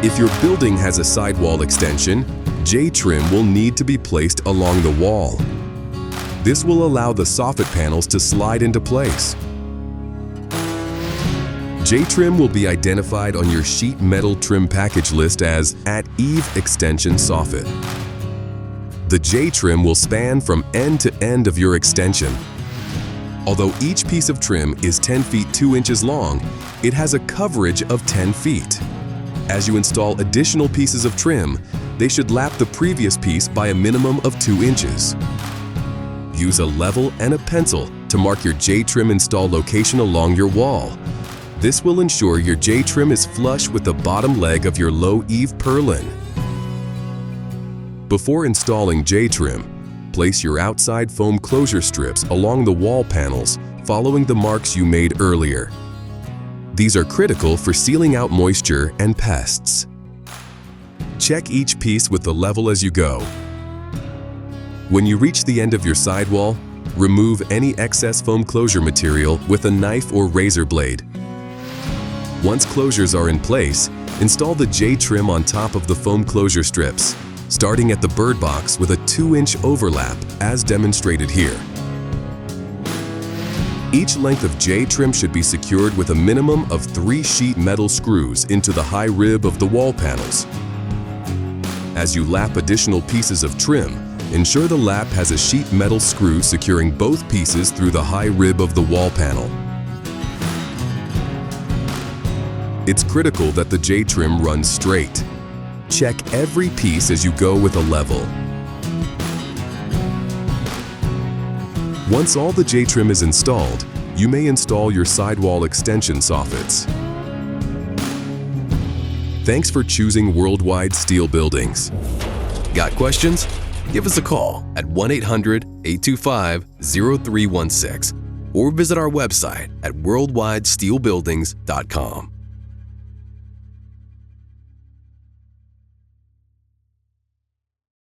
If your building has a sidewall extension, J-trim will need to be placed along the wall. This will allow the soffit panels to slide into place. J-trim will be identified on your sheet metal trim package list as at Eave extension soffit. The J-trim will span from end to end of your extension. Although each piece of trim is 10 feet 2 inches long, it has a coverage of 10 feet. As you install additional pieces of trim, they should lap the previous piece by a minimum of 2 inches. Use a level and a pencil to mark your J-trim install location along your wall. This will ensure your J-trim is flush with the bottom leg of your low eave purlin. Before installing J-trim, place your outside foam closure strips along the wall panels following the marks you made earlier. These are critical for sealing out moisture and pests. Check each piece with the level as you go. When you reach the end of your sidewall, remove any excess foam closure material with a knife or razor blade. Once closures are in place, install the J-trim on top of the foam closure strips, starting at the bird box with a 2-inch overlap as demonstrated here. Each length of J-trim should be secured with a minimum of 3 sheet metal screws into the high rib of the wall panels. As you lap additional pieces of trim, ensure the lap has a sheet metal screw securing both pieces through the high rib of the wall panel. It's critical that the J-trim runs straight. Check every piece as you go with a level. Once all the J-trim is installed, you may install your sidewall extension soffits. Thanks for choosing Worldwide Steel Buildings. Got questions? Give us a call at 1-800-825-0316 or visit our website at worldwidesteelbuildings.com.